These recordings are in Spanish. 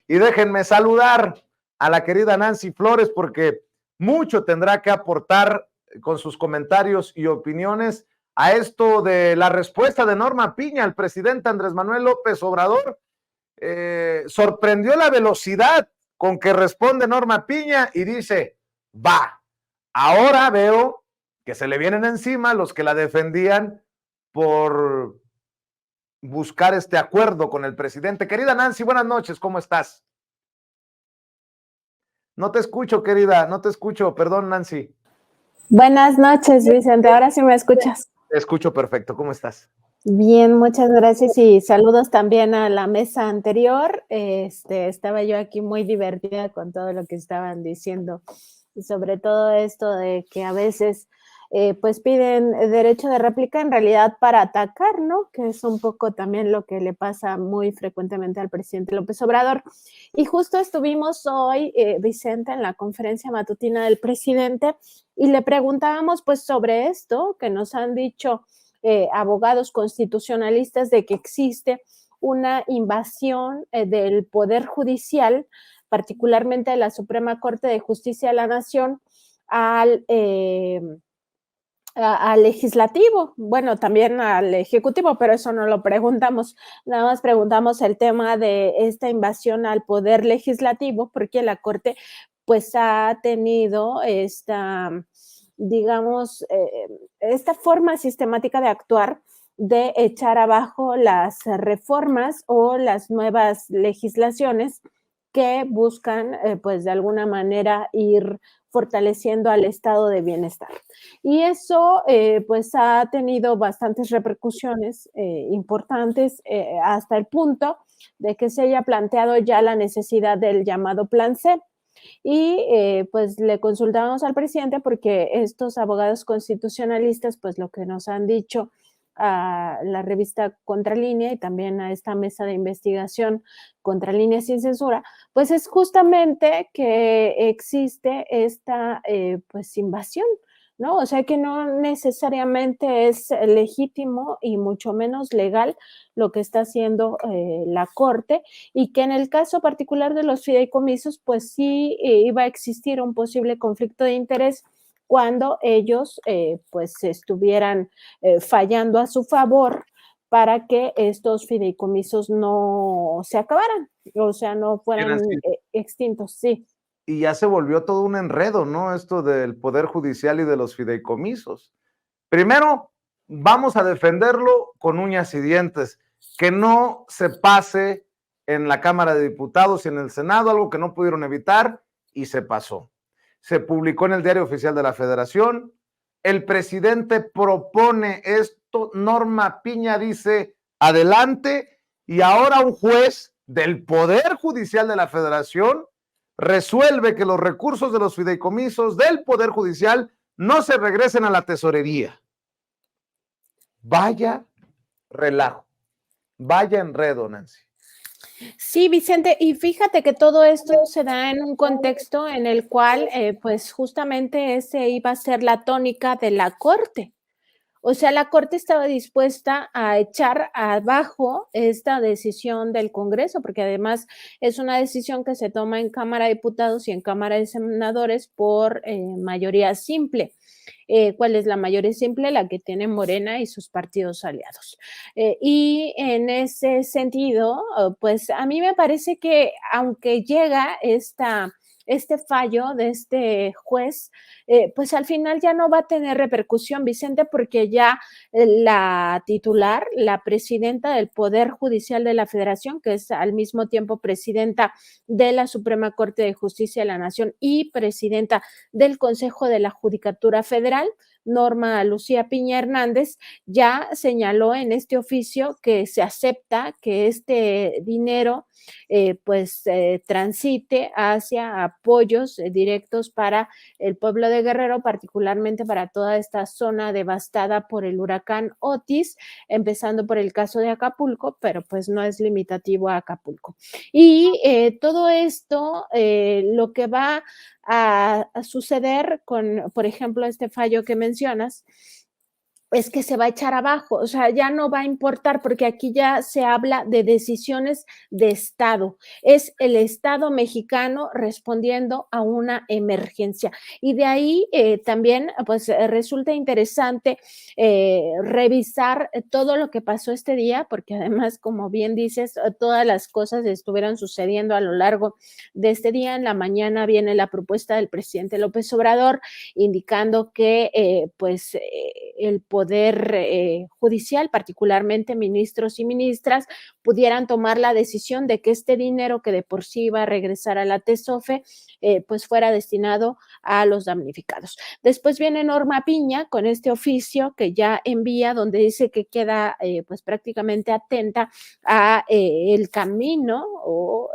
Y déjenme saludar a la querida Nancy Flores, porque mucho tendrá que aportar con sus comentarios y opiniones a esto de la respuesta de Norma Piña al presidente Andrés Manuel López Obrador. Sorprendió la velocidad con que responde Norma Piña y dice, va, ahora veo que se le vienen encima los que la defendían por buscar este acuerdo con el presidente. Querida Nancy, buenas noches, ¿cómo estás? No te escucho, querida, no te escucho, perdón, Nancy. Buenas noches, Vicente, ahora sí me escuchas. Te escucho perfecto, ¿cómo estás? Bien, muchas gracias y saludos también a la mesa anterior. Estaba yo aquí muy divertida con todo lo que estaban diciendo, y sobre todo esto de que a veces pues piden derecho de réplica en realidad para atacar, ¿no? Que es un poco también lo que le pasa muy frecuentemente al presidente López Obrador. Y justo estuvimos hoy, Vicente, en la conferencia matutina del presidente y le preguntábamos pues sobre esto que nos han dicho abogados constitucionalistas de que existe una invasión del Poder Judicial, particularmente de la Suprema Corte de Justicia de la Nación, al legislativo, bueno, también al ejecutivo, pero eso no lo preguntamos, nada más preguntamos el tema de esta invasión al poder legislativo, porque la Corte pues ha tenido esta, digamos, esta forma sistemática de actuar, de echar abajo las reformas o las nuevas legislaciones que buscan, pues de alguna manera ir fortaleciendo al estado de bienestar. Y eso pues ha tenido bastantes repercusiones importantes hasta el punto de que se haya planteado ya la necesidad del llamado Plan C. Y pues le consultábamos al presidente porque estos abogados constitucionalistas pues lo que nos han dicho a la revista Contralínea y también a esta mesa de investigación Contralínea sin censura, pues es justamente que existe esta pues invasión, ¿no? O sea que no necesariamente es legítimo y mucho menos legal lo que está haciendo la Corte y que en el caso particular de los fideicomisos, pues sí iba a existir un posible conflicto de interés cuando ellos pues estuvieran fallando a su favor para que estos fideicomisos no se acabaran, o sea, no fueran extintos, sí. Y ya se volvió todo un enredo, ¿no? Esto del Poder Judicial y de los fideicomisos. Primero, vamos a defenderlo con uñas y dientes, que no se pase en la Cámara de Diputados y en el Senado, algo que no pudieron evitar y se pasó. Se publicó en el Diario Oficial de la Federación, el presidente propone esto, Norma Piña dice adelante y ahora un juez del Poder Judicial de la Federación resuelve que los recursos de los fideicomisos del Poder Judicial no se regresen a la tesorería. Vaya relajo, vaya enredo, Nancy. Sí, Vicente, y fíjate que todo esto se da en un contexto en el cual, pues justamente ese iba a ser la tónica de la Corte. O sea, la Corte estaba dispuesta a echar abajo esta decisión del Congreso, porque además es una decisión que se toma en Cámara de Diputados y en Cámara de Senadores por mayoría simple. ¿Cuál es la mayoría simple? La que tiene Morena y sus partidos aliados. Y en ese sentido, pues a mí me parece que aunque llega este fallo de este juez, pues al final ya no va a tener repercusión, Vicente, porque ya la titular, la presidenta del Poder Judicial de la Federación, que es al mismo tiempo presidenta de la Suprema Corte de Justicia de la Nación y presidenta del Consejo de la Judicatura Federal, Norma Lucía Piña Hernández, ya señaló en este oficio que se acepta que este dinero transite hacia apoyos directos para el pueblo de Guerrero, particularmente para toda esta zona devastada por el huracán Otis, empezando por el caso de Acapulco, pero pues no es limitativo a Acapulco. Y todo esto, lo que va a suceder con, por ejemplo, este fallo que mencionas, es que se va a echar abajo, o sea, ya no va a importar porque aquí ya se habla de decisiones de Estado. Es el Estado mexicano respondiendo a una emergencia. Y de ahí también, pues resulta interesante revisar todo lo que pasó este día, porque además, como bien dices, todas las cosas estuvieron sucediendo a lo largo de este día. En la mañana viene la propuesta del presidente López Obrador indicando que pues el poder judicial, particularmente ministros y ministras, pudieran tomar la decisión de que este dinero que de por sí iba a regresar a la TESOFE, pues fuera destinado a los damnificados. Después viene Norma Piña con este oficio que ya envía, donde dice que queda pues prácticamente atenta a el camino o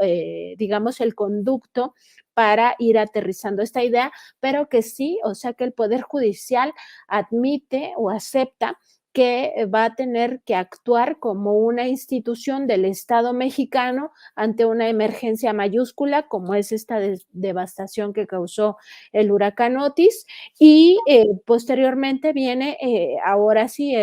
digamos el conducto para ir aterrizando esta idea, pero que sí, o sea, que el Poder Judicial admite o acepta que va a tener que actuar como una institución del Estado mexicano ante una emergencia mayúscula como es esta devastación que causó el huracán Otis y posteriormente viene ahora sí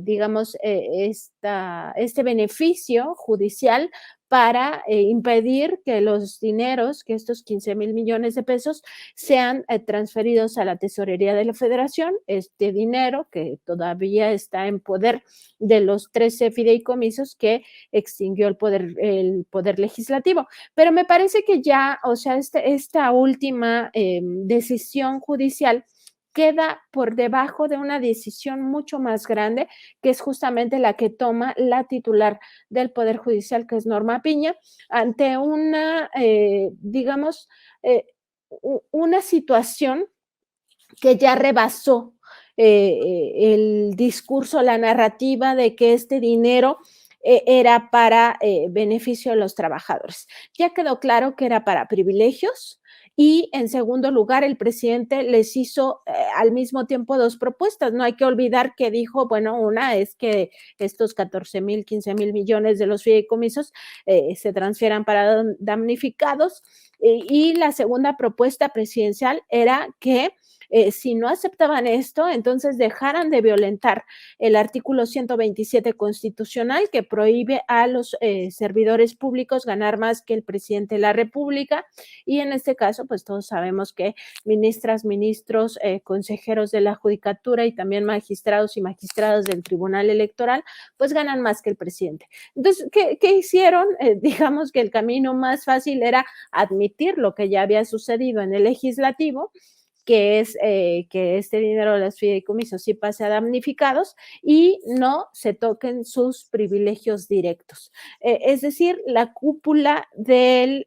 digamos, este beneficio judicial para impedir que los dineros, que estos 15,000 millones de pesos, sean transferidos a la tesorería de la Federación. Este dinero que todavía está en poder de los 13 fideicomisos que extinguió el poder legislativo. Pero me parece que ya, o sea, esta última decisión judicial queda por debajo de una decisión mucho más grande, que es justamente la que toma la titular del Poder Judicial, que es Norma Piña, ante una, digamos, una situación que ya rebasó el discurso, la narrativa de que este dinero era para beneficio de los trabajadores. Ya quedó claro que era para privilegios y en segundo lugar el presidente les hizo al mismo tiempo dos propuestas. No hay que olvidar que dijo, bueno, una es que estos 14,000, 15,000 millones de los fideicomisos se transfieran para damnificados y la segunda propuesta presidencial era que si no aceptaban esto, entonces dejaran de violentar el artículo 127 constitucional que prohíbe a los servidores públicos ganar más que el presidente de la República y en este caso, pues todos sabemos que ministras, ministros, consejeros de la Judicatura y también magistrados y magistradas del Tribunal Electoral, pues ganan más que el presidente. Entonces, ¿qué hicieron? Digamos que el camino más fácil era admitir lo que ya había sucedido en el legislativo, que es que este dinero de los fideicomisos sí pase a damnificados y no se toquen sus privilegios directos. Es decir, la cúpula del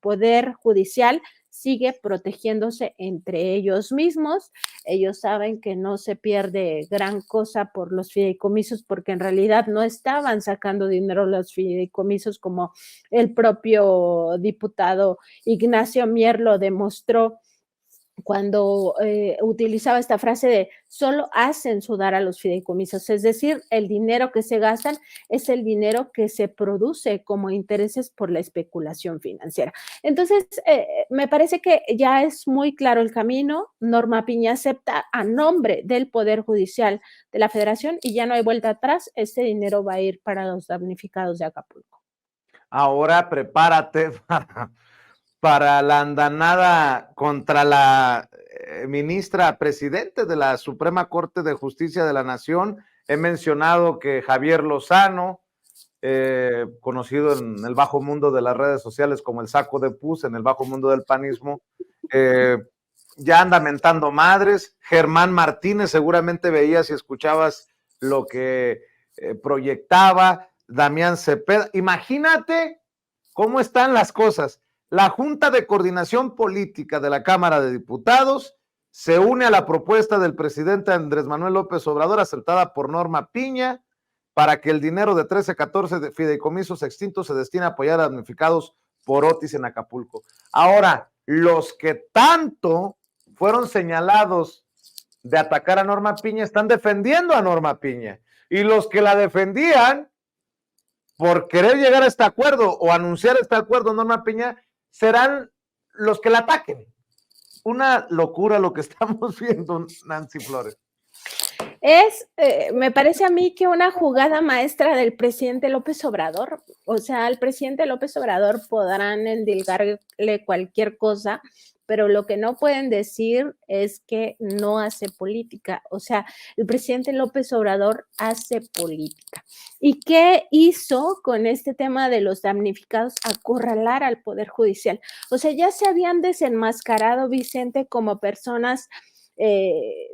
Poder Judicial sigue protegiéndose entre ellos mismos. Ellos saben que no se pierde gran cosa por los fideicomisos porque en realidad no estaban sacando dinero los fideicomisos como el propio diputado Ignacio Mier lo demostró cuando utilizaba esta frase de solo hacen sudar a los fideicomisos, es decir, el dinero que se gastan es el dinero que se produce como intereses por la especulación financiera. Entonces, me parece que ya es muy claro el camino. Norma Piña acepta a nombre del Poder Judicial de la Federación y ya no hay vuelta atrás. Este dinero va a ir para los damnificados de Acapulco. Ahora prepárate para la andanada contra la ministra presidente de la Suprema Corte de Justicia de la Nación. He mencionado que Javier Lozano, conocido en el bajo mundo de las redes sociales como el saco de pus, en el bajo mundo del panismo, ya anda mentando madres. Germán Martínez, seguramente veías y escuchabas lo que proyectaba. Damián Cepeda, imagínate cómo están las cosas. La Junta de Coordinación Política de la Cámara de Diputados se une a la propuesta del presidente Andrés Manuel López Obrador, aceptada por Norma Piña, para que el dinero de 13, 14 de fideicomisos extintos se destine a apoyar a damnificados por Otis en Acapulco. Ahora, los que tanto fueron señalados de atacar a Norma Piña están defendiendo a Norma Piña. Y los que la defendían por querer llegar a este acuerdo o anunciar este acuerdo, Norma Piña, serán los que la ataquen. Una locura lo que estamos viendo, Nancy Flores. Me parece a mí que una jugada maestra del presidente López Obrador. O sea, al presidente López Obrador podrán endilgarle cualquier cosa, pero lo que no pueden decir es que no hace política. O sea, el presidente López Obrador hace política. ¿Y qué hizo con este tema de los damnificados? Acorralar al Poder Judicial. O sea, ya se habían desenmascarado, Vicente, como personas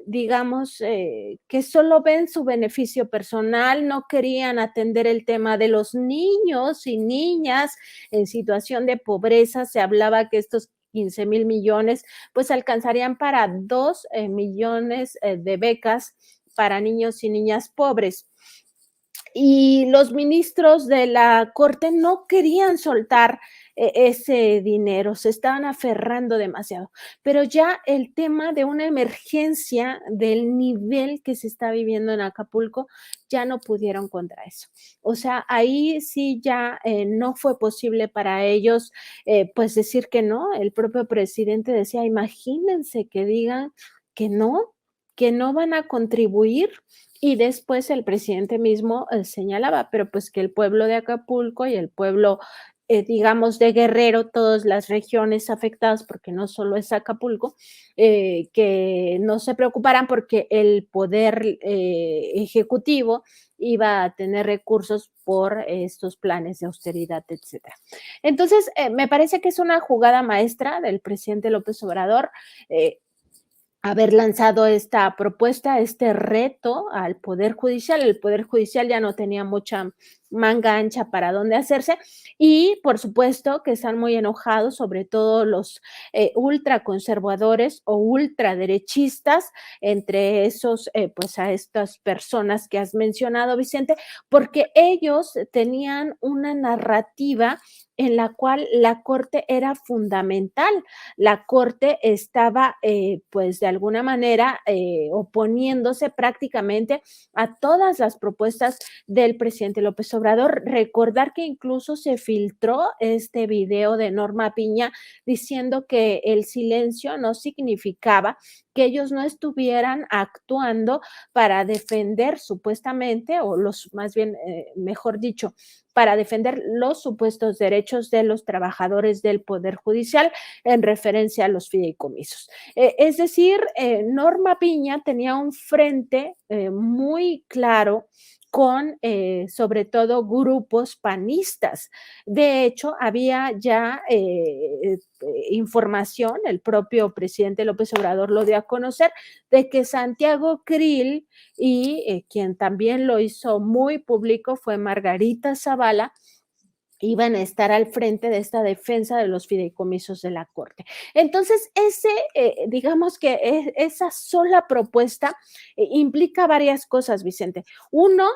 digamos, que solo ven su beneficio personal, no querían atender el tema de los niños y niñas en situación de pobreza. Se hablaba que estos 15,000 millones pues alcanzarían para 2 millones de becas para niños y niñas pobres. Y los ministros de la Corte no querían soltar ese dinero, se estaban aferrando demasiado. Pero ya el tema de una emergencia del nivel que se está viviendo en Acapulco, ya no pudieron contra eso. O sea, ahí sí ya no fue posible para ellos pues decir que no. El propio presidente decía, imagínense que digan que no van a contribuir, y después el presidente mismo señalaba, pero pues que el pueblo de Acapulco y el pueblo, digamos, de Guerrero, todas las regiones afectadas, porque no solo es Acapulco, que no se preocuparan porque el poder ejecutivo iba a tener recursos por estos planes de austeridad, etcétera. Entonces, me parece que es una jugada maestra del presidente López Obrador. Haber lanzado esta propuesta, este reto al Poder Judicial. El Poder Judicial ya no tenía mucha manga ancha para dónde hacerse, y por supuesto que están muy enojados, sobre todo los ultraconservadores o ultraderechistas, entre esos, pues a estas personas que has mencionado, Vicente, porque ellos tenían una narrativa en la cual la Corte era fundamental. La Corte estaba, pues de alguna manera, oponiéndose prácticamente a todas las propuestas del presidente López Obrador. Recordar que incluso se filtró este video de Norma Piña diciendo que el silencio no significaba que ellos no estuvieran actuando para defender supuestamente, o los más bien, mejor dicho, para defender los supuestos derechos de los trabajadores del Poder Judicial en referencia a los fideicomisos. Es decir, Norma Piña tenía un frente muy claro con sobre todo grupos panistas. De hecho, había ya información, el propio presidente López Obrador lo dio a conocer, de que Santiago Krill y quien también lo hizo muy público fue Margarita Zavala, iban a estar al frente de esta defensa de los fideicomisos de la Corte. Entonces, digamos que esa sola propuesta implica varias cosas, Vicente. Uno,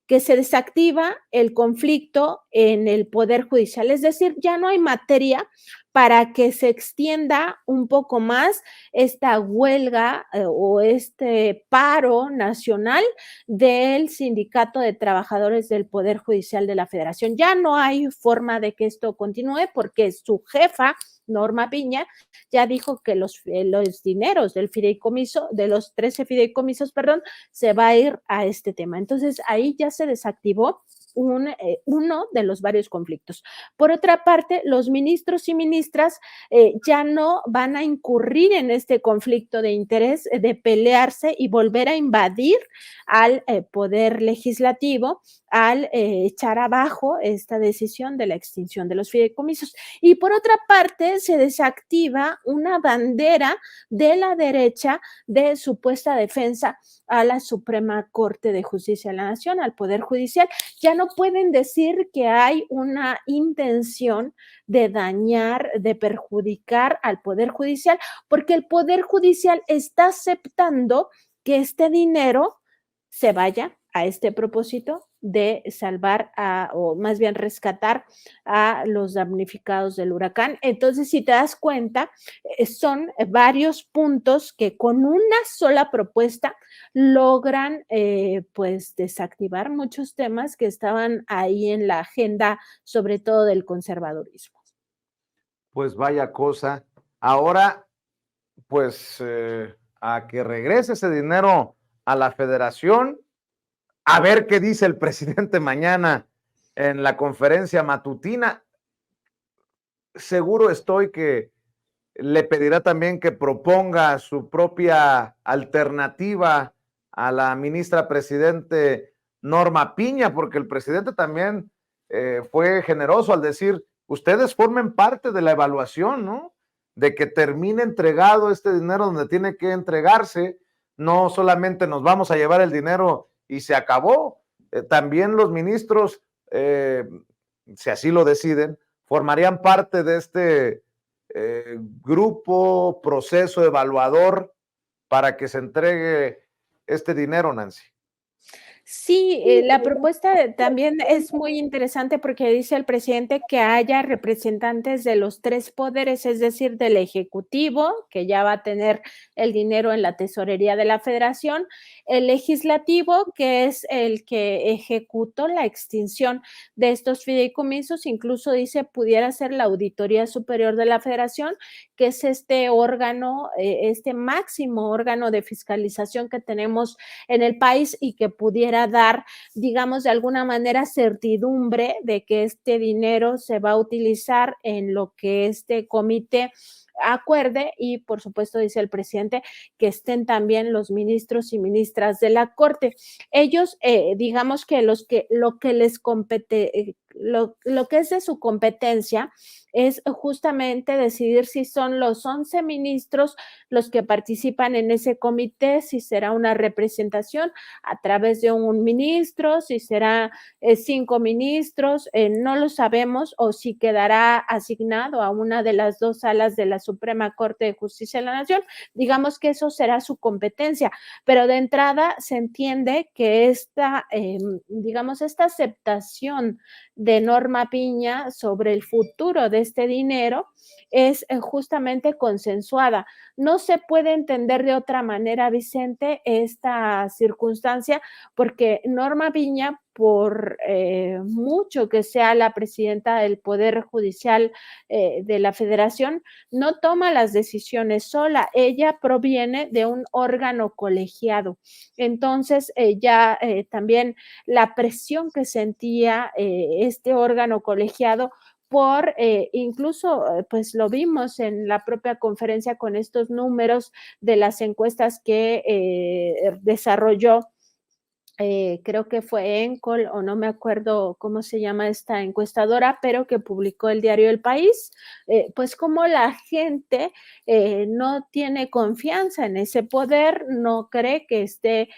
que se desactiva el conflicto en el Poder Judicial, es decir, ya no hay materia para que se extienda un poco más esta huelga o este paro nacional del Sindicato de Trabajadores del Poder Judicial de la Federación. Ya no hay forma de que esto continúe porque su jefa, Norma Piña, ya dijo que los dineros del fideicomiso, de los 13 fideicomisos, perdón, se va a ir a este tema. Entonces ahí ya se desactivó uno de los varios conflictos. Por otra parte, los ministros y ministras ya no van a incurrir en este conflicto de interés de pelearse y volver a invadir al poder legislativo, al echar abajo esta decisión de la extinción de los fideicomisos. Y por otra parte, se desactiva una bandera de la derecha de supuesta defensa a la Suprema Corte de Justicia de la Nación, al Poder Judicial. Ya no pueden decir que hay una intención de dañar, de perjudicar al Poder Judicial, porque el Poder Judicial está aceptando que este dinero se vaya a este propósito de salvar o más bien rescatar a los damnificados del huracán. Entonces, si te das cuenta, son varios puntos que con una sola propuesta logran pues desactivar muchos temas que estaban ahí en la agenda, sobre todo del conservadurismo. Pues vaya cosa. Ahora, pues a que regrese ese dinero a la federación, a ver qué dice el presidente mañana en la conferencia matutina. Seguro estoy que le pedirá también que proponga su propia alternativa a la ministra presidente Norma Piña, porque el presidente también fue generoso al decir, ustedes formen parte de la evaluación, ¿no? De que termine entregado este dinero donde tiene que entregarse, no solamente nos vamos a llevar el dinero y se acabó, también los ministros, si así lo deciden, formarían parte de este grupo, proceso evaluador para que se entregue este dinero, Nancy. Sí, la propuesta también es muy interesante porque dice el presidente que haya representantes de los 3 poderes, es decir, del Ejecutivo, que ya va a tener el dinero en la tesorería de la Federación, el Legislativo, que es el que ejecutó la extinción de estos fideicomisos, incluso dice pudiera ser la Auditoría Superior de la Federación, que es este órgano, este máximo órgano de fiscalización que tenemos en el país y que pudiera dar, digamos, de alguna manera certidumbre de que este dinero se va a utilizar en lo que este comité acuerde y por supuesto dice el presidente que estén también los ministros y ministras de la Corte. Ellos, digamos que lo que les compete, lo que es de su competencia es justamente decidir si son los 11 ministros los que participan en ese comité, si será una representación a través de un ministro, si será 5 ministros, no lo sabemos, o si quedará asignado a una de las 2 salas de la Suprema Corte de Justicia de la Nación. Digamos que eso será su competencia, pero de entrada se entiende que digamos, esta aceptación de Norma Piña sobre el futuro de este dinero es justamente consensuada. No se puede entender de otra manera, Vicente, esta circunstancia, porque Norma Piña, por mucho que sea la presidenta del Poder Judicial de la Federación, no toma las decisiones sola. Ella proviene de un órgano colegiado. Entonces, ya también la presión que sentía este órgano colegiado por incluso, pues lo vimos en la propia conferencia con estos números de las encuestas que desarrolló creo que fue Encol o no me acuerdo cómo se llama esta encuestadora, pero que publicó el diario El País, pues como la gente no tiene confianza en ese poder, no cree que esté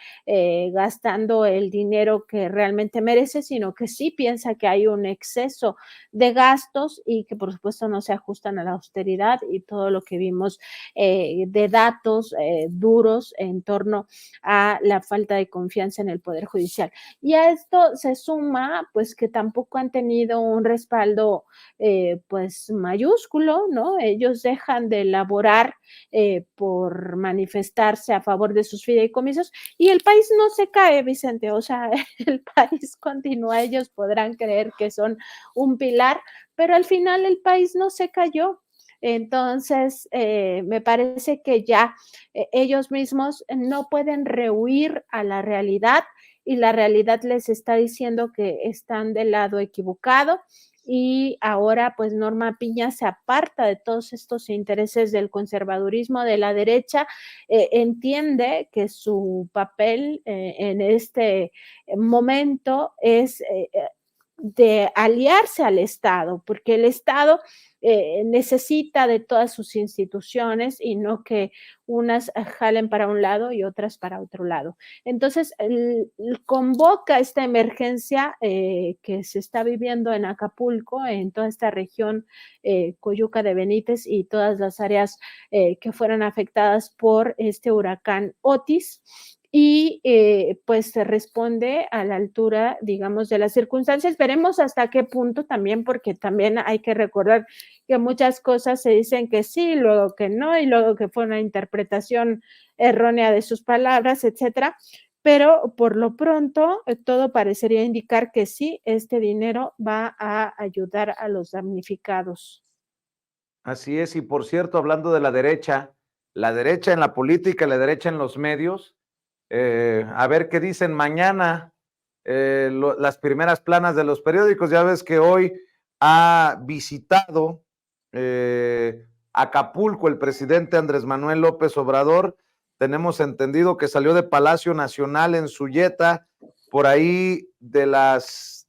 gastando el dinero que realmente merece, sino que sí piensa que hay un exceso de gastos y que por supuesto no se ajustan a la austeridad y todo lo que vimos de datos duros en torno a la falta de confianza en el Poder Judicial. Y a esto se suma, pues, que tampoco han tenido un respaldo, pues, mayúsculo, ¿no? Ellos dejan de elaborar por manifestarse a favor de sus fideicomisos y el país no se cae, Vicente, o sea, el país continúa, ellos podrán creer que son un pilar, pero al final el país no se cayó. Entonces, me parece que ya ellos mismos no pueden rehuir a la realidad y la realidad les está diciendo que están del lado equivocado y ahora pues Norma Piña se aparta de todos estos intereses del conservadurismo de la derecha, entiende que su papel en este momento es de aliarse al Estado, porque el Estado necesita de todas sus instituciones y no que unas jalen para un lado y otras para otro lado. Entonces, convoca esta emergencia que se está viviendo en Acapulco, en toda esta región, Coyuca de Benítez y todas las áreas que fueron afectadas por este huracán Otis y pues se responde a la altura, digamos, de las circunstancias. Veremos hasta qué punto también, porque también hay que recordar que muchas cosas se dicen que sí, luego que no, y luego que fue una interpretación errónea de sus palabras, etcétera. Pero por lo pronto, todo parecería indicar que sí, este dinero va a ayudar a los damnificados. Así es, y por cierto, hablando de la derecha en la política, la derecha en los medios, A ver qué dicen mañana las primeras planas de los periódicos. Ya ves que hoy ha visitado Acapulco el presidente Andrés Manuel López Obrador. Tenemos entendido que salió de Palacio Nacional en su yeta por ahí de las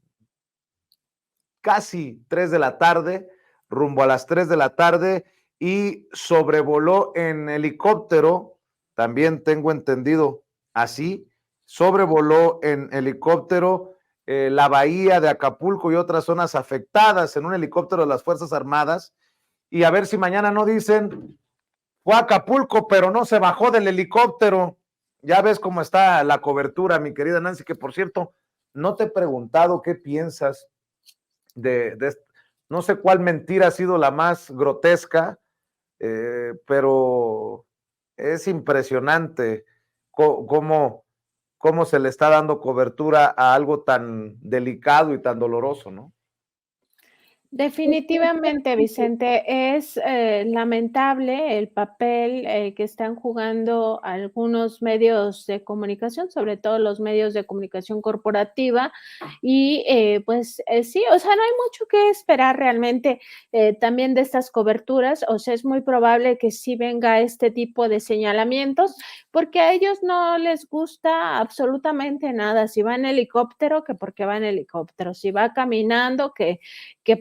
casi 3 de la tarde, rumbo a las 3 de la tarde, y sobrevoló en helicóptero, también tengo entendido así, sobrevoló en helicóptero la bahía de Acapulco y otras zonas afectadas en un helicóptero de las Fuerzas Armadas, y a ver si mañana no dicen, fue a Acapulco, pero no se bajó del helicóptero. Ya ves cómo está la cobertura, mi querida Nancy, que por cierto, no te he preguntado qué piensas no sé cuál mentira ha sido la más grotesca, pero es impresionante cómo se le está dando cobertura a algo tan delicado y tan doloroso, ¿no? Definitivamente, Vicente, es lamentable el papel que están jugando algunos medios de comunicación, sobre todo los medios de comunicación corporativa, y pues sí, o sea, no hay mucho que esperar realmente también de estas coberturas, o sea, es muy probable que sí venga este tipo de señalamientos, porque a ellos no les gusta absolutamente nada, si va en helicóptero, que porque va en helicóptero, si va caminando, que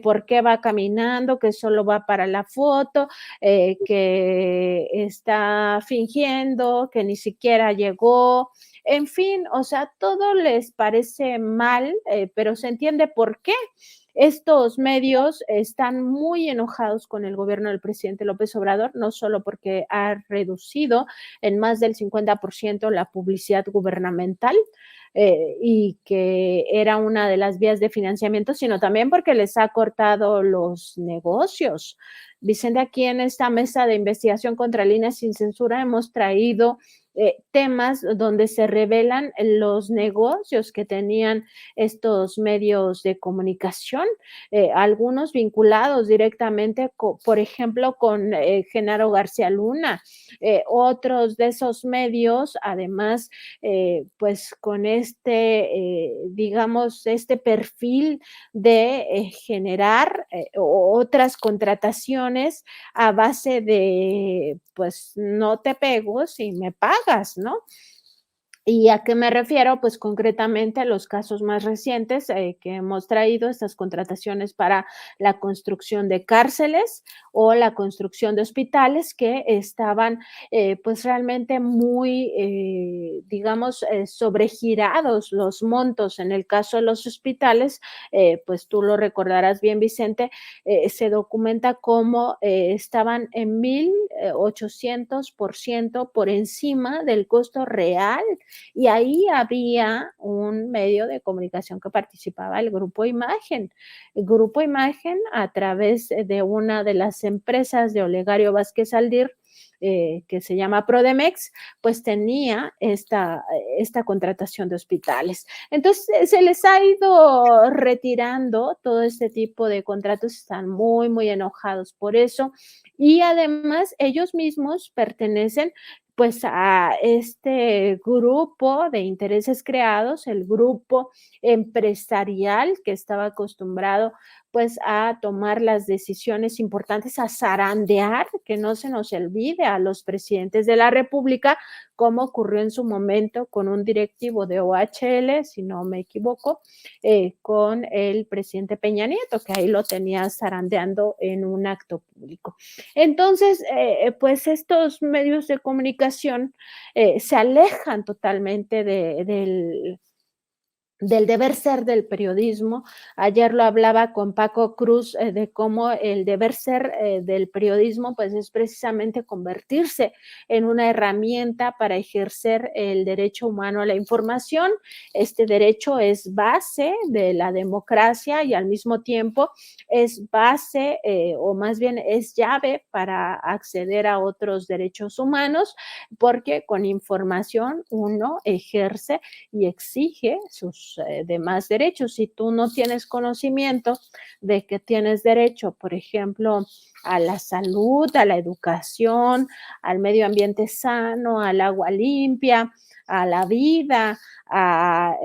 por qué va caminando, que solo va para la foto, que está fingiendo, que ni siquiera llegó, en fin, o sea, todo les parece mal, pero se entiende por qué. Estos medios están muy enojados con el gobierno del presidente López Obrador, no solo porque ha reducido en más del 50% la publicidad gubernamental, y que era una de las vías de financiamiento, sino también porque les ha cortado los negocios. Vicente, aquí en esta mesa de investigación contra líneas sin censura hemos traído temas donde se revelan los negocios que tenían estos medios de comunicación, algunos vinculados directamente, por ejemplo, con Genaro García Luna, otros de esos medios, además, pues con digamos, este perfil de generar otras contrataciones a base de, pues no te pego si me pagas, ¿no? ¿Y a qué me refiero? Pues concretamente a los casos más recientes que hemos traído, estas contrataciones para la construcción de cárceles o la construcción de hospitales que estaban pues realmente muy, digamos, sobregirados los montos. En el caso de los hospitales, pues tú lo recordarás bien, Vicente, se documenta cómo estaban en 1,800% por encima del costo real, y ahí había un medio de comunicación que participaba, el Grupo Imagen. El Grupo Imagen, a través de una de las empresas de Olegario Vázquez Aldir, que se llama Prodemex, pues tenía esta contratación de hospitales. Entonces, se les ha ido retirando todo este tipo de contratos, están muy, muy enojados por eso, y además ellos mismos pertenecen pues a este grupo de intereses creados, el grupo empresarial que estaba acostumbrado pues a tomar las decisiones importantes, a zarandear, que no se nos olvide, a los presidentes de la República, como ocurrió en su momento con un directivo de OHL, si no me equivoco, con el presidente Peña Nieto, que ahí lo tenía zarandeando en un acto público. Entonces, pues estos medios de comunicación se alejan totalmente del deber ser del periodismo. Ayer lo hablaba con Paco Cruz de cómo el deber ser del periodismo pues es precisamente convertirse en una herramienta para ejercer el derecho humano a la información. Este derecho es base de la democracia y al mismo tiempo es base o más bien es llave para acceder a otros derechos humanos, porque con información uno ejerce y exige sus tus demás derechos. Si tú no tienes conocimiento de que tienes derecho, por ejemplo, a la salud, a la educación, al medio ambiente sano, al agua limpia, a la vida, a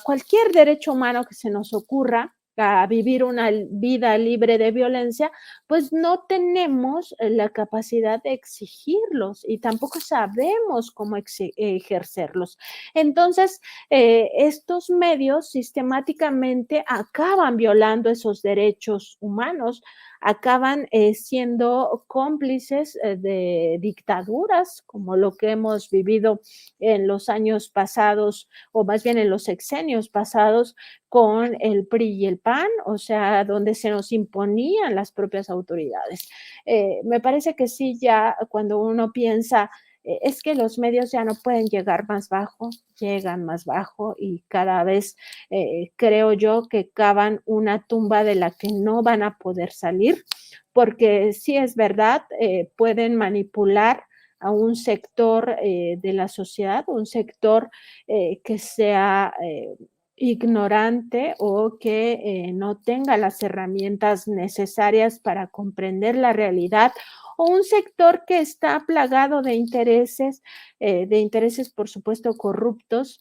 cualquier derecho humano que se nos ocurra, a vivir una vida libre de violencia, pues no tenemos la capacidad de exigirlos y tampoco sabemos cómo ejercerlos. Entonces, estos medios sistemáticamente acaban violando esos derechos humanos, acaban siendo cómplices de dictaduras, como lo que hemos vivido en los años pasados, o más bien en los sexenios pasados, con el PRI y el PAN, o sea, donde se nos imponían las propias autoridades. Me parece que sí, ya cuando uno piensa, es que los medios ya no pueden llegar más bajo, llegan más bajo y cada vez creo yo que cavan una tumba de la que no van a poder salir, porque sí es verdad, pueden manipular a un sector de la sociedad, un sector que sea ignorante o que no tenga las herramientas necesarias para comprender la realidad, o un sector que está plagado de intereses por supuesto corruptos,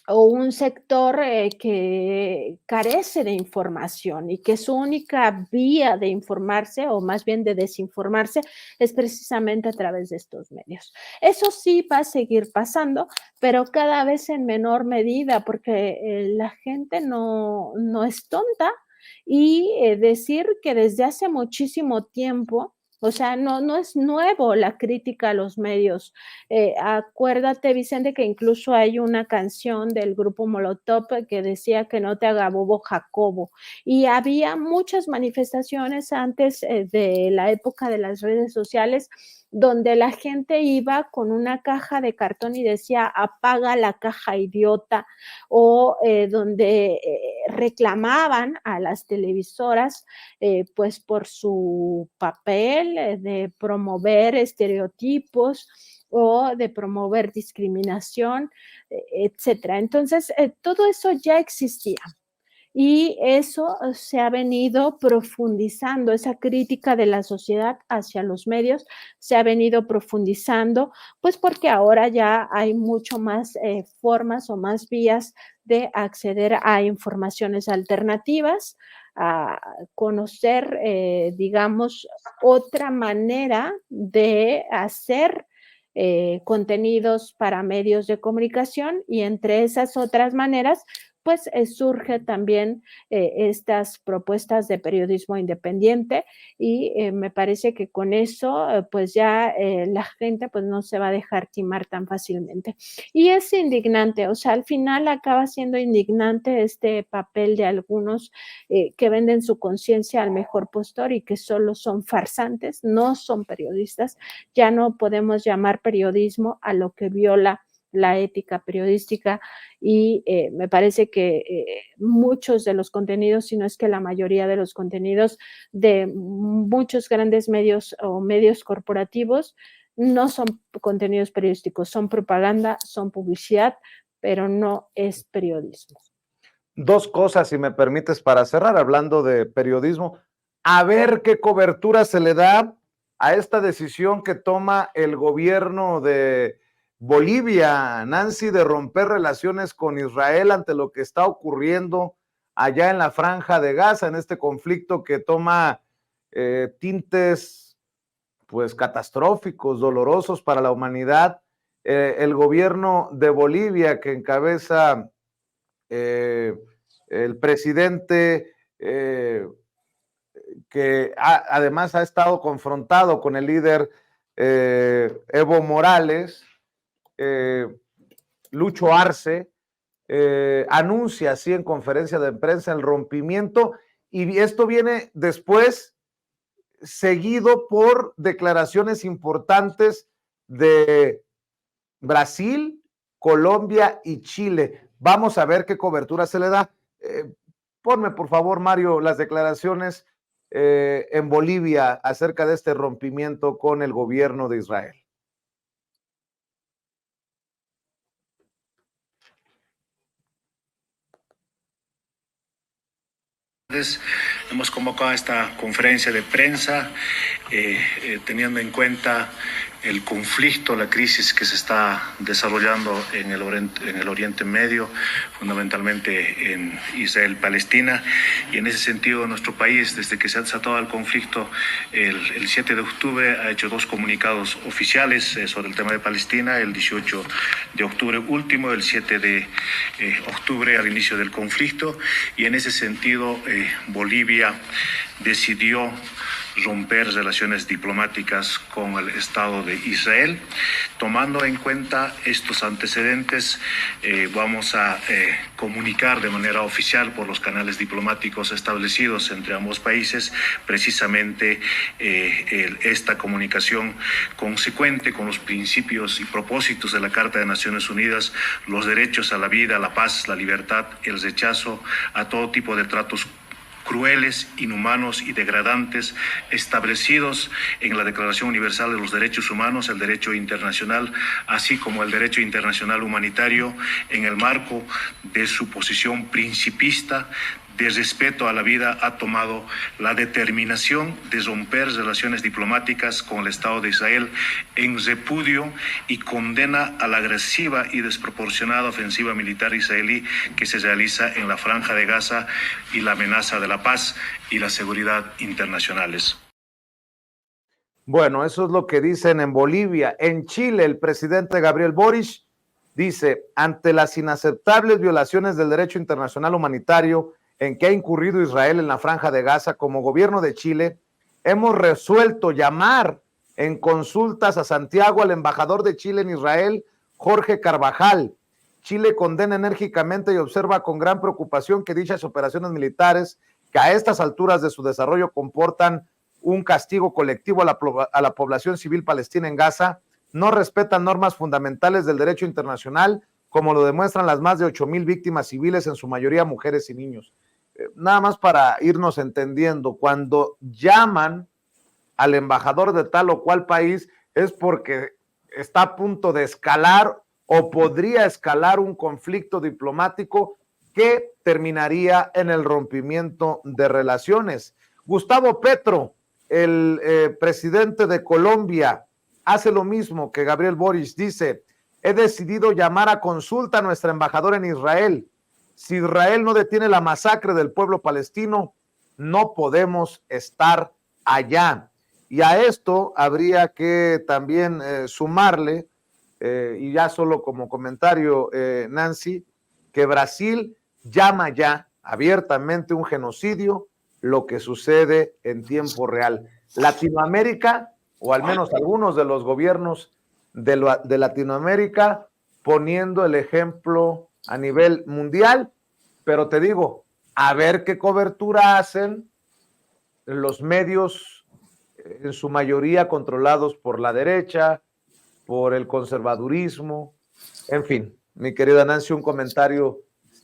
o un sector que carece de información y que su única vía de informarse, o más bien de desinformarse, es precisamente a través de estos medios. Eso sí va a seguir pasando, pero cada vez en menor medida, porque la gente no es tonta, y decir que desde hace muchísimo tiempo, o sea, no es nuevo la crítica a los medios. Acuérdate, Vicente, que incluso hay una canción del grupo Molotov que decía que no te haga bobo Jacobo. Y había muchas manifestaciones antes de la época de las redes sociales donde la gente iba con una caja de cartón y decía apaga la caja idiota, o donde reclamaban a las televisoras pues por su papel de promover estereotipos o de promover discriminación, etcétera. Entonces, todo eso ya existía. Y eso se ha venido profundizando, esa crítica de la sociedad hacia los medios se ha venido profundizando, pues porque ahora ya hay mucho más formas o más vías de acceder a informaciones alternativas, a conocer, digamos, otra manera de hacer contenidos para medios de comunicación, y entre esas otras maneras pues surge también estas propuestas de periodismo independiente, y me parece que con eso pues ya la gente pues no se va a dejar timar tan fácilmente. Y es indignante, o sea, al final acaba siendo indignante este papel de algunos que venden su conciencia al mejor postor y que solo son farsantes, no son periodistas. Ya no podemos llamar periodismo a lo que viola la ética periodística, y me parece que muchos de los contenidos, si no es que la mayoría de los contenidos de muchos grandes medios o medios corporativos no son contenidos periodísticos, son propaganda, son publicidad, pero no es periodismo. Dos cosas, si me permites, para cerrar, hablando de periodismo, a ver qué cobertura se le da a esta decisión que toma el gobierno de Bolivia, Nancy, de romper relaciones con Israel ante lo que está ocurriendo allá en la Franja de Gaza, en este conflicto que toma tintes pues catastróficos, dolorosos para la humanidad. El gobierno de Bolivia que encabeza el presidente que además ha estado confrontado con el líder Evo Morales, Lucho Arce, anuncia así en conferencia de prensa el rompimiento, y esto viene después seguido por declaraciones importantes de Brasil, Colombia y Chile. Vamos a ver qué cobertura se le da. Ponme, por favor, Mario, las declaraciones en Bolivia acerca de este rompimiento con el gobierno de Israel. Hemos convocado a esta conferencia de prensa teniendo en cuenta el conflicto, la crisis que se está desarrollando en el Oriente Medio, fundamentalmente en Israel-Palestina, y en ese sentido nuestro país, desde que se ha desatado el conflicto el 7 de octubre, ha hecho 2 comunicados oficiales sobre el tema de Palestina, el 18 de octubre último, el 7 de octubre al inicio del conflicto, y en ese sentido Bolivia decidió romper relaciones diplomáticas con el Estado de Israel. Tomando en cuenta estos antecedentes, vamos a comunicar de manera oficial por los canales diplomáticos establecidos entre ambos países precisamente esta comunicación consecuente con los principios y propósitos de la Carta de Naciones Unidas, los derechos a la vida, la paz, la libertad, el rechazo a todo tipo de tratos crueles, inhumanos y degradantes establecidos en la Declaración Universal de los Derechos Humanos, el derecho internacional, así como el derecho internacional humanitario, en el marco de su posición principista de respeto a la vida, ha tomado la determinación de romper relaciones diplomáticas con el Estado de Israel en repudio y condena a la agresiva y desproporcionada ofensiva militar israelí que se realiza en la Franja de Gaza y la amenaza de la paz y la seguridad internacionales. Bueno, eso es lo que dicen en Bolivia. En Chile, el presidente Gabriel Boric dice: ante las inaceptables violaciones del derecho internacional humanitario en que ha incurrido Israel en la Franja de Gaza, como gobierno de Chile, hemos resuelto llamar en consultas a Santiago al embajador de Chile en Israel, Jorge Carvajal. Chile condena enérgicamente y observa con gran preocupación que dichas operaciones militares, que a estas alturas de su desarrollo comportan un castigo colectivo a la población civil palestina en Gaza, no respetan normas fundamentales del derecho internacional, como lo demuestran las más de 8,000 víctimas civiles, en su mayoría mujeres y niños. Nada más para irnos entendiendo, cuando llaman al embajador de tal o cual país es porque está a punto de escalar o podría escalar un conflicto diplomático que terminaría en el rompimiento de relaciones. Gustavo Petro, el presidente de Colombia, hace lo mismo que Gabriel Boric. Dice: he decidido llamar a consulta a nuestra embajadora en Israel. Si Israel no detiene la masacre del pueblo palestino, no podemos estar allá. Y a esto habría que también sumarle, y ya solo como comentario, Nancy, que Brasil llama ya abiertamente un genocidio lo que sucede en tiempo real. Latinoamérica, o al menos algunos de los gobiernos de Latinoamérica, poniendo el ejemplo a nivel mundial, pero te digo, a ver qué cobertura hacen los medios, en su mayoría controlados por la derecha, por el conservadurismo. En fin, mi querida Nancy, un comentario,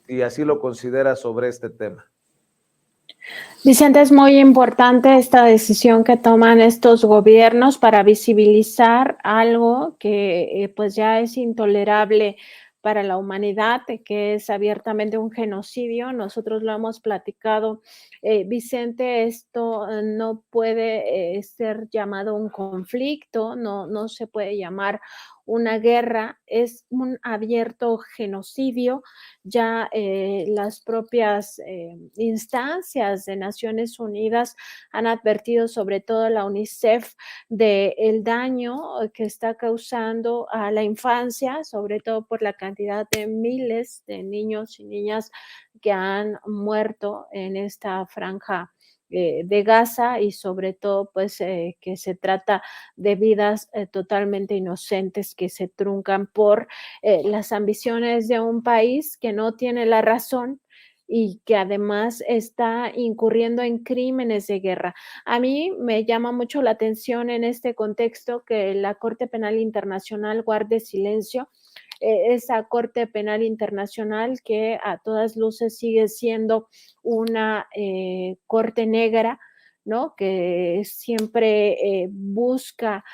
si así lo consideras, sobre este tema. Vicente, es muy importante esta decisión que toman estos gobiernos para visibilizar algo que pues ya es intolerable para la humanidad, que es abiertamente un genocidio. Nosotros lo hemos platicado. Vicente, esto no puede ser llamado un conflicto, no se puede llamar una guerra, es un abierto genocidio. Ya las propias instancias de Naciones Unidas han advertido, sobre todo la UNICEF, del daño que está causando a la infancia, sobre todo por la cantidad de miles de niños y niñas que han muerto en esta franja de Gaza, y sobre todo pues que se trata de vidas totalmente inocentes que se truncan por las ambiciones de un país que no tiene la razón y que además está incurriendo en crímenes de guerra. A mí me llama mucho la atención en este contexto que la Corte Penal Internacional guarde silencio. Esa Corte Penal Internacional que a todas luces sigue siendo una corte negra, ¿no? Que siempre busca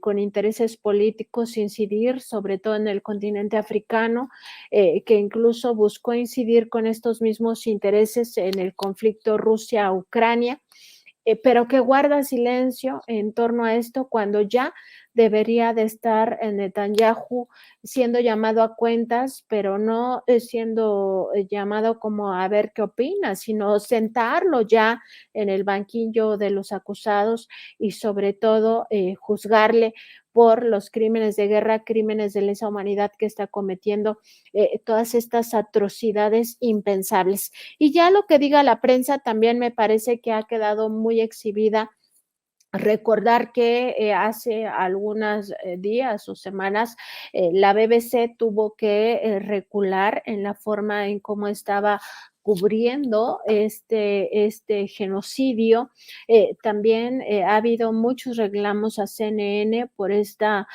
con intereses políticos incidir, sobre todo en el continente africano, que incluso buscó incidir con estos mismos intereses en el conflicto Rusia-Ucrania, pero que guarda silencio en torno a esto cuando ya debería de estar Netanyahu siendo llamado a cuentas, pero no siendo llamado como a ver qué opina, sino sentarlo ya en el banquillo de los acusados y sobre todo juzgarle por los crímenes de guerra, crímenes de lesa humanidad que está cometiendo, todas estas atrocidades impensables. Y ya lo que diga la prensa también me parece que ha quedado muy exhibida. Recordar que hace algunos días o semanas la BBC tuvo que recular en la forma en cómo estaba cubriendo este genocidio. También ha habido muchos reclamos a CNN por esta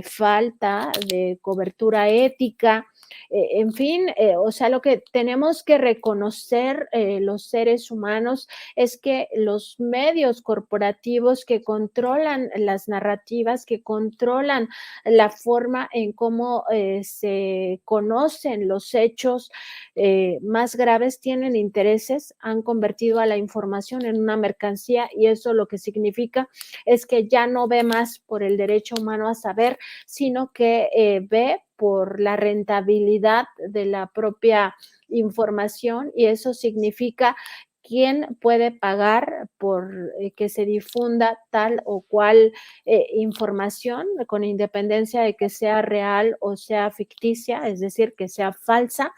falta de cobertura ética. En fin, o sea, lo que tenemos que reconocer los seres humanos es que los medios corporativos que controlan las narrativas, que controlan la forma en cómo se conocen los hechos más graves, tienen intereses, han convertido a la información en una mercancía y eso lo que significa es que ya no ve más por el derecho humano a saber, sino que ve por la rentabilidad de la propia información y eso significa quién puede pagar por que se difunda tal o cual información con independencia de que sea real o sea ficticia, es decir, que sea falsa,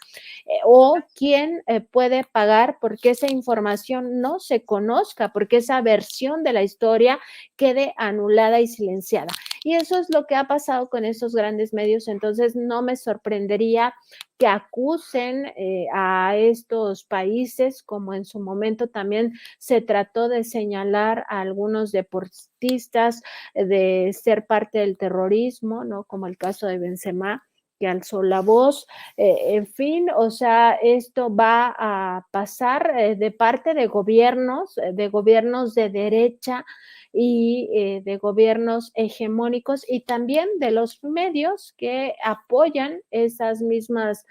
o quién puede pagar porque esa información no se conozca, porque esa versión de la historia quede anulada y silenciada. Y eso es lo que ha pasado con esos grandes medios, entonces no me sorprendería que acusen a estos países, como en su momento también se trató de señalar a algunos deportistas de ser parte del terrorismo, ¿no? Como el caso de Benzema, que alzó la voz, en fin, o sea, esto va a pasar de parte de gobiernos de derecha y de gobiernos hegemónicos y también de los medios que apoyan esas mismas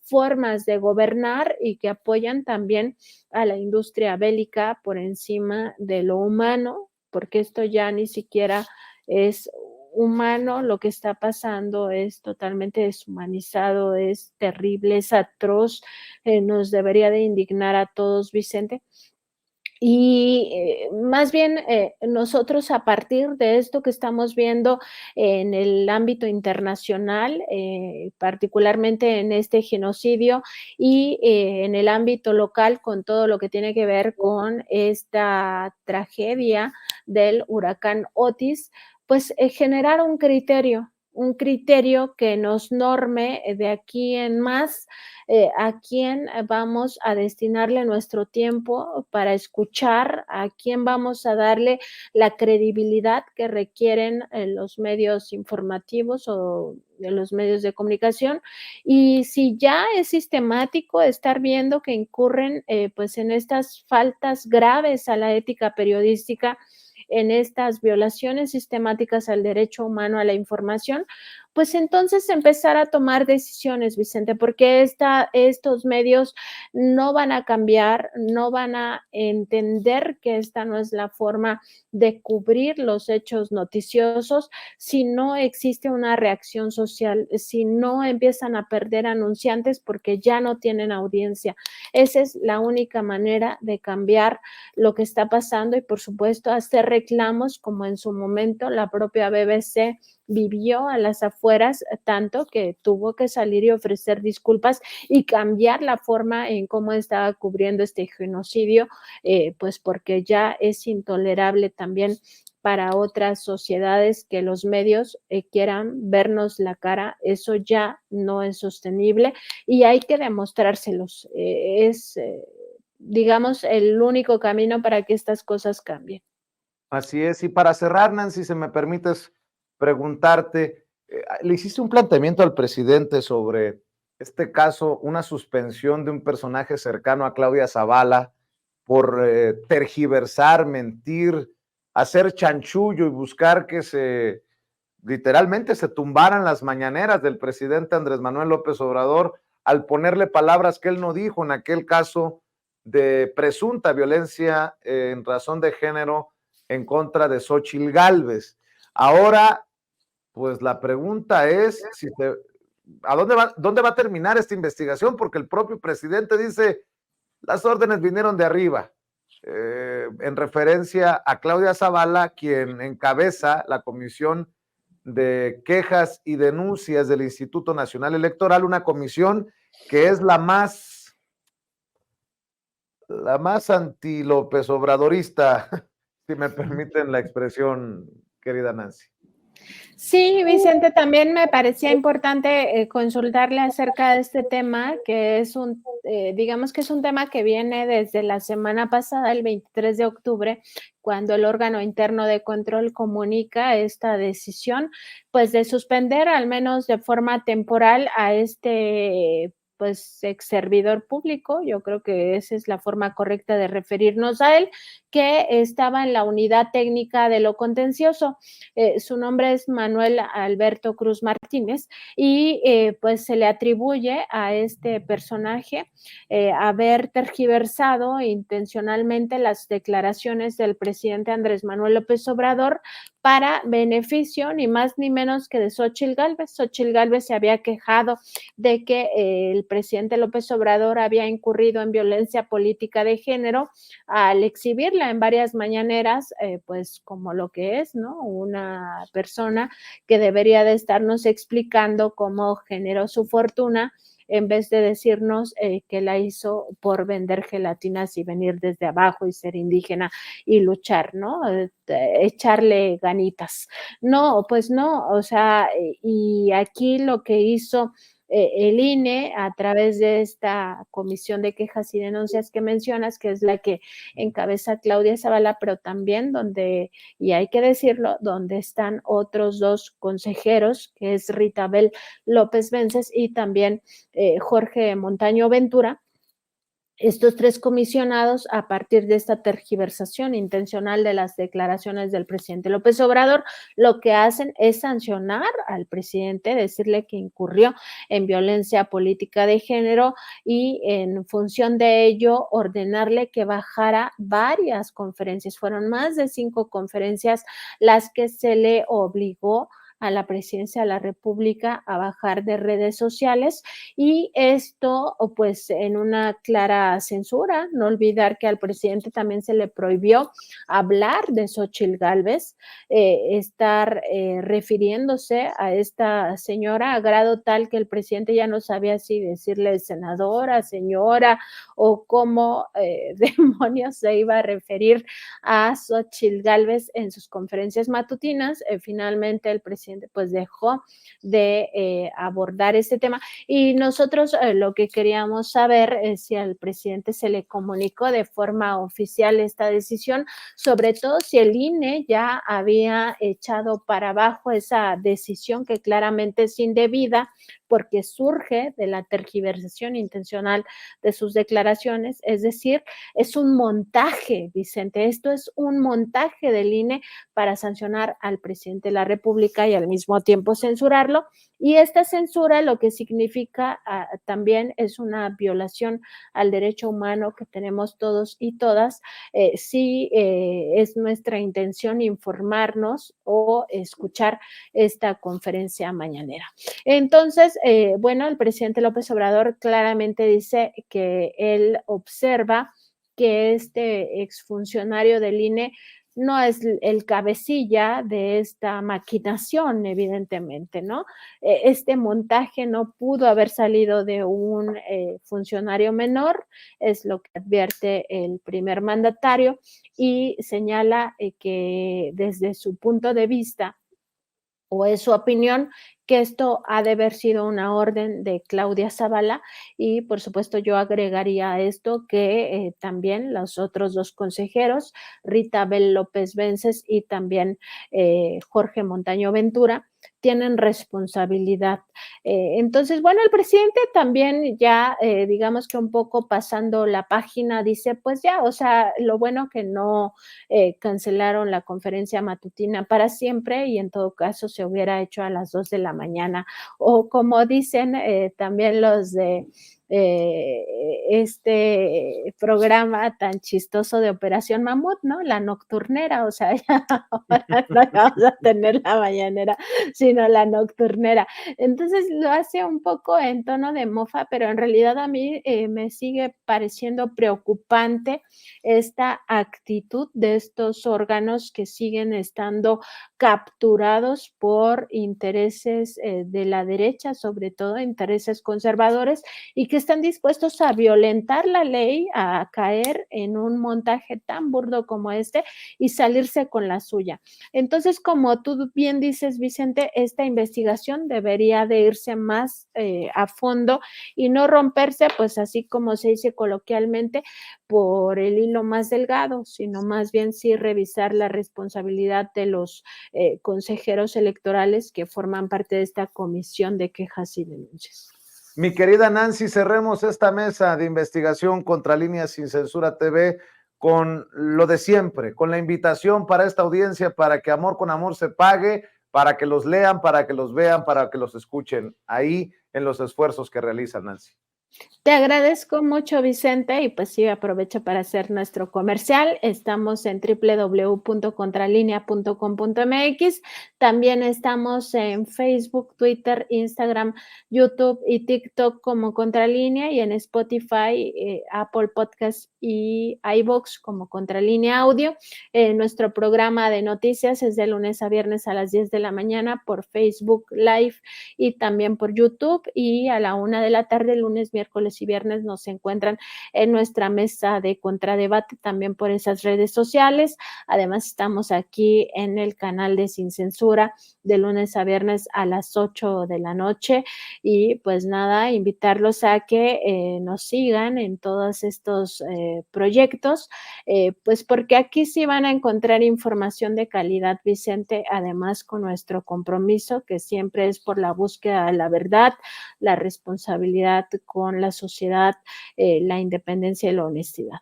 formas de gobernar y que apoyan también a la industria bélica por encima de lo humano, porque esto ya ni siquiera es humano, lo que está pasando es totalmente deshumanizado, es terrible, es atroz, nos debería de indignar a todos, Vicente. Y más bien nosotros a partir de esto que estamos viendo en el ámbito internacional, particularmente en este genocidio y en el ámbito local con todo lo que tiene que ver con esta tragedia del huracán Otis, pues generar un criterio que nos norme de aquí en más a quién vamos a destinarle nuestro tiempo para escuchar, a quién vamos a darle la credibilidad que requieren los medios informativos o de los medios de comunicación. Y si ya es sistemático estar viendo que incurren pues en estas faltas graves a la ética periodística, en estas violaciones sistemáticas al derecho humano a la información, pues entonces empezar a tomar decisiones, Vicente, porque estos medios no van a cambiar, no van a entender que esta no es la forma de cubrir los hechos noticiosos si no existe una reacción social, si no empiezan a perder anunciantes porque ya no tienen audiencia. Esa es la única manera de cambiar lo que está pasando y, por supuesto, hacer reclamos como en su momento la propia BBC vivió a las afueras, tanto que tuvo que salir y ofrecer disculpas y cambiar la forma en cómo estaba cubriendo este genocidio, pues porque ya es intolerable también para otras sociedades que los medios quieran vernos la cara, eso ya no es sostenible y hay que demostrárselos. Digamos, el único camino para que estas cosas cambien. Así es. Y para cerrar, Nancy, si me permites preguntarte, le hiciste un planteamiento al presidente sobre este caso, una suspensión de un personaje cercano a Claudia Zavala por tergiversar, mentir, hacer chanchullo y buscar que literalmente se tumbaran las mañaneras del presidente Andrés Manuel López Obrador al ponerle palabras que él no dijo en aquel caso de presunta violencia en razón de género en contra de Xóchitl Gálvez. Ahora, pues la pregunta es ¿a dónde va a terminar esta investigación? Porque el propio presidente dice, las órdenes vinieron de arriba, en referencia a Claudia Zavala, quien encabeza la Comisión de Quejas y Denuncias del Instituto Nacional Electoral, una comisión que es la más anti-López Obradorista, si me permiten la expresión, querida Nancy. Sí, Vicente, también me parecía importante consultarle acerca de este tema, que es digamos que es un tema que viene desde la semana pasada, el 23 de octubre, cuando el órgano interno de control comunica esta decisión, pues de suspender al menos de forma temporal a pues ex servidor público, yo creo que esa es la forma correcta de referirnos a él, que estaba en la unidad técnica de lo contencioso. Su nombre es Manuel Alberto Cruz Martínez y pues se le atribuye a este personaje haber tergiversado intencionalmente las declaraciones del presidente Andrés Manuel López Obrador para beneficio ni más ni menos que de Xóchitl Gálvez. Xóchitl Gálvez se había quejado de que el presidente López Obrador había incurrido en violencia política de género al exhibirla en varias mañaneras, pues como lo que es, ¿no? Una persona que debería de estarnos explicando cómo generó su fortuna, en vez de decirnos que la hizo por vender gelatinas y venir desde abajo y ser indígena y luchar, ¿no? Echarle ganitas. No, pues no, o sea, y aquí lo que hizo el INE a través de esta comisión de quejas y denuncias que mencionas, que es la que encabeza Claudia Zavala, pero también donde, y hay que decirlo, donde están otros dos consejeros, que es Rita Bel López Vences y también Jorge Montaño Ventura. Estos tres comisionados, a partir de esta tergiversación intencional de las declaraciones del presidente López Obrador, lo que hacen es sancionar al presidente, decirle que incurrió en violencia política de género y en función de ello ordenarle que bajara varias conferencias. Fueron más de 5 conferencias las que se le obligó a la presidencia de la República a bajar de redes sociales y esto pues en una clara censura, no olvidar que al presidente también se le prohibió hablar de Xóchitl Gálvez, estar refiriéndose a esta señora a grado tal que el presidente ya no sabía si decirle senadora, señora o cómo demonios se iba a referir a Xóchitl Gálvez en sus conferencias matutinas. Finalmente el presidente pues dejó de abordar este tema y nosotros lo que queríamos saber es si al presidente se le comunicó de forma oficial esta decisión, sobre todo si el INE ya había echado para abajo esa decisión que claramente es indebida porque surge de la tergiversación intencional de sus declaraciones, es decir, es un montaje, Vicente, esto es un montaje del INE para sancionar al presidente de la República y al mismo tiempo censurarlo, y esta censura lo que significa también es una violación al derecho humano que tenemos todos y todas, si es nuestra intención informarnos o escuchar esta conferencia mañanera. Entonces, bueno, el presidente López Obrador claramente dice que él observa que este exfuncionario del INE no es el cabecilla de esta maquinación, evidentemente, ¿no? Este montaje no pudo haber salido de un funcionario menor, es lo que advierte el primer mandatario, y señala que desde su punto de vista, o es su opinión, que esto ha de haber sido una orden de Claudia Zavala y por supuesto yo agregaría a esto que también los otros dos consejeros, Rita Bel López Vences y también Jorge Montaño Ventura, tienen responsabilidad. Entonces, bueno, el presidente también ya, digamos que un poco pasando la página, dice, pues ya, o sea, lo bueno que no cancelaron la conferencia matutina para siempre y en todo caso se hubiera hecho a las 2 de la mañana. O como dicen también los de este programa tan chistoso de Operación Mamut, ¿no? La nocturnera, o sea, ya ahora no vamos a tener la mañanera, sino la nocturnera. Entonces lo hace un poco en tono de mofa, pero en realidad a mí me sigue pareciendo preocupante esta actitud de estos órganos que siguen estando capturados por intereses de la derecha, sobre todo intereses conservadores, y que están dispuestos a violentar la ley, a caer en un montaje tan burdo como este y salirse con la suya. Entonces, como tú bien dices, Vicente, esta investigación debería de irse más a fondo y no romperse, pues así como se dice coloquialmente, por el hilo más delgado, sino más bien sí revisar la responsabilidad de los consejeros electorales que forman parte de esta comisión de quejas y denuncias. Mi querida Nancy, cerremos esta mesa de investigación contra Líneas Sin Censura TV con lo de siempre, con la invitación para esta audiencia para que Amor con Amor se pague, para que los lean, para que los vean, para que los escuchen ahí en los esfuerzos que realizan, Nancy. Te agradezco mucho, Vicente, y pues sí, aprovecho para hacer nuestro comercial. Estamos en www.contralinea.com.mx. También estamos en Facebook, Twitter, Instagram, YouTube y TikTok como Contralínea y en Spotify, Apple Podcast y iVoox como Contralínea Audio. Nuestro programa de noticias es de lunes a viernes a las 10 de la mañana por Facebook Live y también por YouTube, y a la 1 de la tarde, lunes, miércoles y viernes nos encuentran en nuestra mesa de contradebate también por esas redes sociales. Además estamos aquí en el canal de Sin Censura de lunes a viernes a las 8 de la noche y pues nada, invitarlos a que nos sigan en todos estos proyectos, pues porque aquí sí van a encontrar información de calidad, Vicente, además con nuestro compromiso que siempre es por la búsqueda de la verdad, la responsabilidad con la sociedad, la independencia y la honestidad.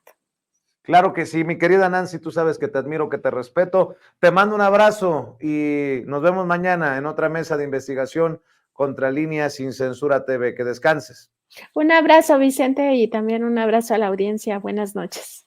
Claro que sí, mi querida Nancy, tú sabes que te admiro, que te respeto. Te mando un abrazo y nos vemos mañana en otra mesa de investigación contra Líneas Sin Censura TV. Que descanses. Un abrazo, Vicente, y también un abrazo a la audiencia. Buenas noches.